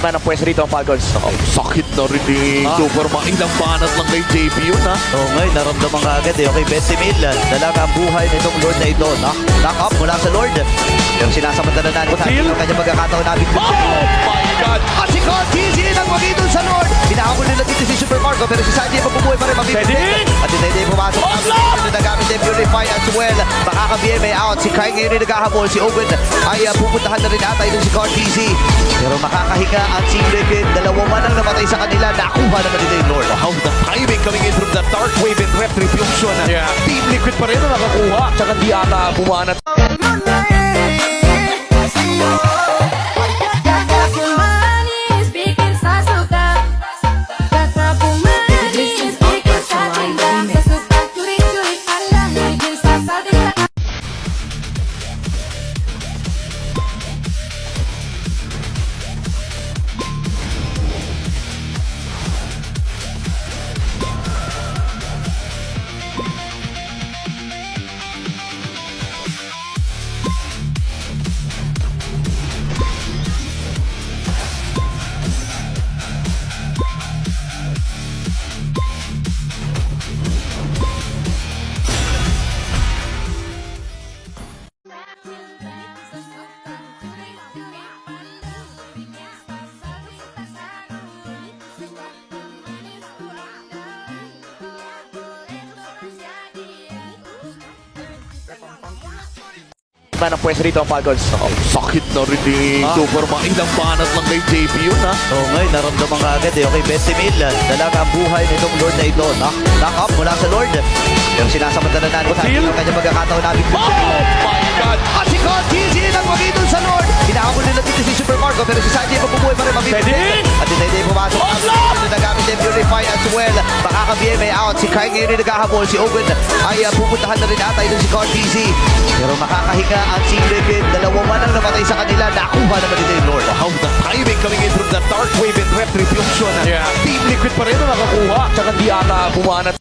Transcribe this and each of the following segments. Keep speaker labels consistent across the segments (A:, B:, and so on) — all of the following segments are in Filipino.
A: Man ang pwesto rito ang Falcons.
B: Ang sakit na rin ni Superman. Ilang banat lang kay JP yun, ha?
C: Oo nga, naramdaman ka agad eh. Okay, 20 mil. Dalaga ang buhay nitong Lord na ito. Knock up mula sa Lord. Pero sinasamantala na ni Sandy ang kanyang pagkakataon namin.
B: Oh my God!
C: At si Cortez nang magidol sa Lord. Hinahakol nila dito si Super Marco pero si Sandy ay mabubuhay pa rin.
A: Pwede!
C: At si Teddy pumasok. Ang nagamit na Purify as well. Makaka-BMA out. Si Kai ngayon yung naghahabol. Si Owen ay pupuntahan na rin ata ito si Cortez. Pero makakahinga ang Team Liquid. Dalawang man ang namatay sa kanila. Nakuha naman nila yung Lord.
B: How the timing coming in from the Dark Wave and Retribution.
A: Yeah.
B: Team Liquid pa rin na nakakuha.
A: Tsaka di ata bumanat. Man ang pwesto rito ang Falcons.
B: Ang sakit na rin ni Superman. Ilang banat lang kay JP yun, ha?
C: Oo nga, naramdaman ka agad eh. Okay, 20 mil. Dalaga ang buhay nitong Lord na ito. Knock up mula sa Lord. Pero sinasamantala na ni Sandy ang kanyang pagkakataon namin.
B: Oh my God!
C: At si Cortez nang magidol sa Lord. Hinahakol nila dito si Super Marco pero si Sandy ay mabubuhay pa rin.
A: Pwede!
C: At si Teddy pumasok. Ang nagamit na Purify as well. Makaka-BMA out. Si Kai ngayon yung naghahabol. Si Owen ay pupuntahan na rin ata ito si Cortez. Pero makakahinga ang Team Liquid. Dalawang man ang namatay sa kanila. Nakuha naman nila yung Lord.
B: How the timing coming in from the Dark Wave and Retribution.
A: Yeah.
B: Team Liquid pa rin na nakakuha.
A: Tsaka di ata bumanat.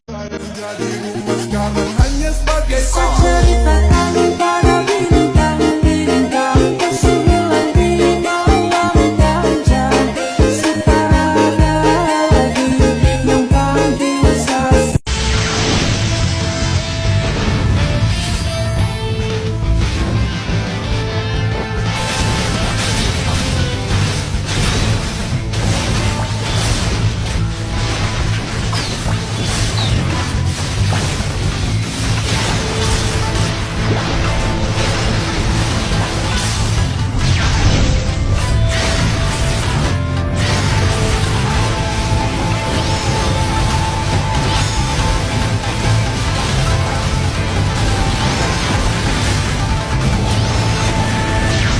D: Hanya sebagai
E: Cerita kami pada bintang-bintang kesuburan bintang dan jadi setara lagi yang paling besar.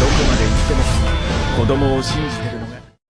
F: どこまで行っても子供を信じて